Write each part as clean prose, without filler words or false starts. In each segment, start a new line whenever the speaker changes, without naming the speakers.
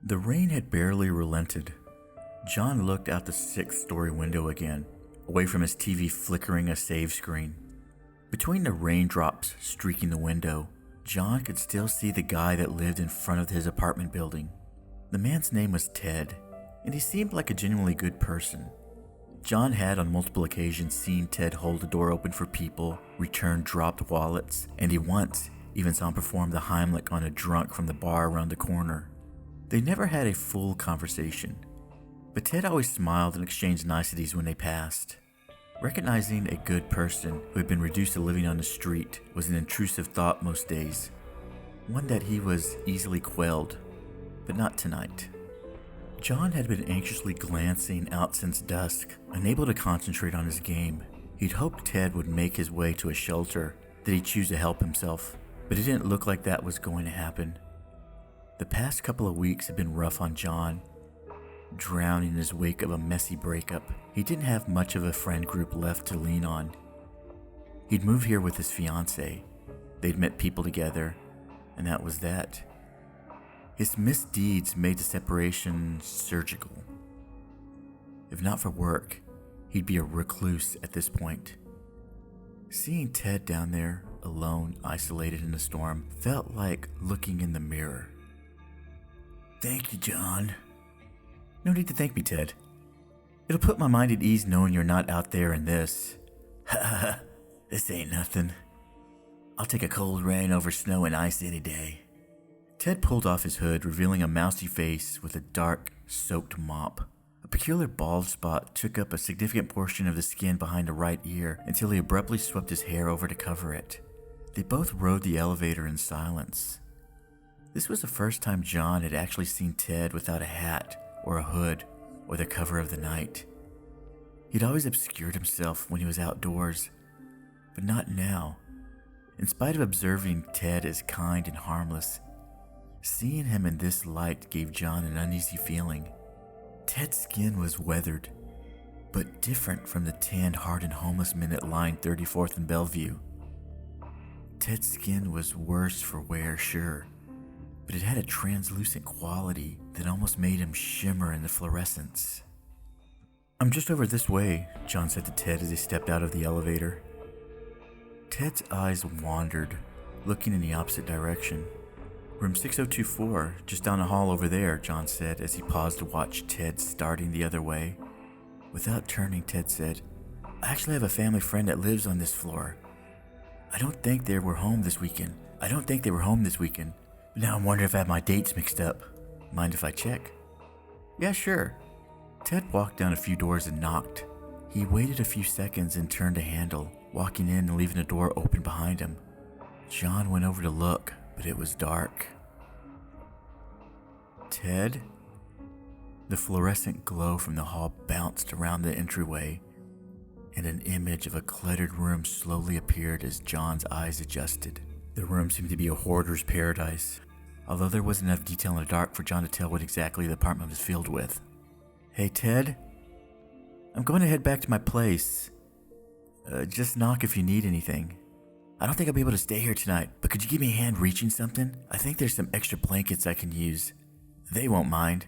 The rain had barely relented. John looked out the 6th-story window again, away from his TV flickering a save screen. Between the raindrops streaking the window, John could still see the guy that lived in front of his apartment building. The man's name was Ted, and he seemed like a genuinely good person. John had on multiple occasions seen Ted hold the door open for people, return dropped wallets, and he once even saw him perform the Heimlich on a drunk from the bar around the corner. They never had a full conversation, but Ted always smiled and exchanged niceties when they passed. Recognizing a good person who had been reduced to living on the street was an intrusive thought most days, one that he was easily quelled, but not tonight. John had been anxiously glancing out since dusk, unable to concentrate on his game. He'd hoped Ted would make his way to a shelter, that he'd choose to help himself, but it didn't look like that was going to happen. The past couple of weeks had been rough on John. Drowning in his wake of a messy breakup, he didn't have much of a friend group left to lean on. He'd moved here with his fiancée. They'd met people together, and that was that. His misdeeds made the separation surgical. If not for work, he'd be a recluse at this point. Seeing Ted down there, alone, isolated in the storm, felt like looking in the mirror. "Thank you, John." "No need to thank me, Ted. It'll put my mind at ease knowing you're not out there in this." "Ha, this ain't nothing. I'll take a cold rain over snow and ice any day." Ted pulled off his hood, revealing a mousy face with a dark, soaked mop. A peculiar bald spot took up a significant portion of the skin behind the right ear until he abruptly swept his hair over to cover it. They both rode the elevator in silence. This was the first time John had actually seen Ted without a hat or a hood or the cover of the night. He'd always obscured himself when he was outdoors, but not now. In spite of observing Ted as kind and harmless, seeing him in this light gave John an uneasy feeling. Ted's skin was weathered, but different from the tanned, hardened homeless men at line 34th and Bellevue. Ted's skin was worse for wear, sure, but it had a translucent quality that almost made him shimmer in the fluorescence. "I'm just over this way," John said to Ted as he stepped out of the elevator. Ted's eyes wandered, looking in the opposite direction. "Room 6024, just down the hall over there," John said as he paused to watch Ted starting the other way. Without turning, Ted said, "I actually have a family friend that lives on this floor. I don't think they were home this weekend. Now I'm wondering if I have my dates mixed up. Mind if I check?" "Yeah, sure." Ted walked down a few doors and knocked. He waited a few seconds and turned a handle, walking in and leaving the door open behind him. John went over to look, but it was dark. "Ted?" The fluorescent glow from the hall bounced around the entryway, and an image of a cluttered room slowly appeared as John's eyes adjusted. The room seemed to be a hoarder's paradise, although there wasn't enough detail in the dark for John to tell what exactly the apartment was filled with. "Hey, Ted? I'm going to head back to my place. Just knock if you need anything. I don't think I'll be able to stay here tonight, but could you give me a hand reaching something? I think there's some extra blankets I can use. They won't mind."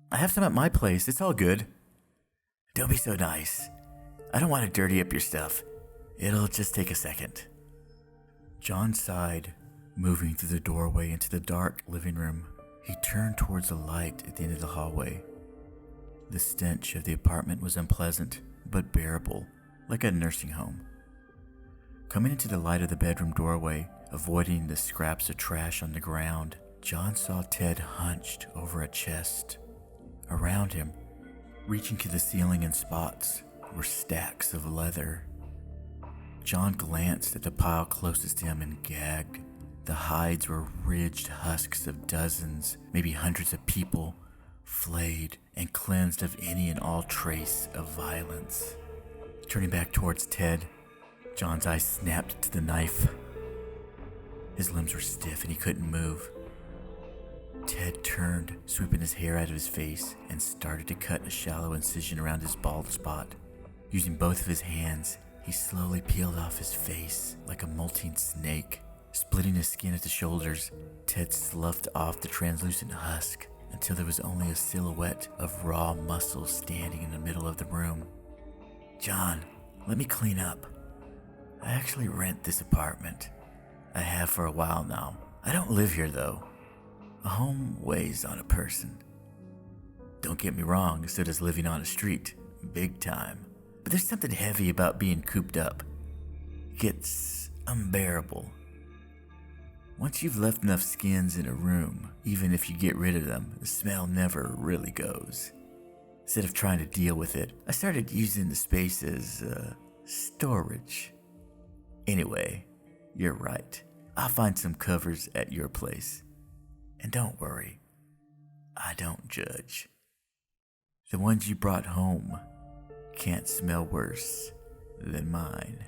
"I have some at my place. It's all good." "Don't be so nice. I don't want to dirty up your stuff. It'll just take a second." John sighed, moving through the doorway into the dark living room. He turned towards the light at the end of the hallway. The stench of the apartment was unpleasant, but bearable, like a nursing home. Coming into the light of the bedroom doorway, avoiding the scraps of trash on the ground, John saw Ted hunched over a chest. Around him, reaching to the ceiling in spots, were stacks of leather. John glanced at the pile closest to him and gagged. The hides were ridged husks of dozens, maybe hundreds of people, flayed and cleansed of any and all trace of violence. Turning back towards Ted, John's eyes snapped to the knife. His limbs were stiff and he couldn't move. Ted turned, sweeping his hair out of his face, and started to cut a shallow incision around his bald spot. Using both of his hands, He slowly peeled off his face like a molting snake. Splitting his skin at the shoulders, Ted sloughed off the translucent husk until there was only a silhouette of raw muscle standing in the middle of the room. "John, let me clean up. I actually rent this apartment. I have for a while now. I don't live here though. A home weighs on a person. Don't get me wrong, so does living on a street, big time. But there's something heavy about being cooped up. It gets unbearable. Once you've left enough skins in a room, even if you get rid of them, the smell never really goes. Instead of trying to deal with it, I started using the space as storage. Anyway, you're right. I'll find some covers at your place. And don't worry, I don't judge. The ones you brought home can't smell worse than mine."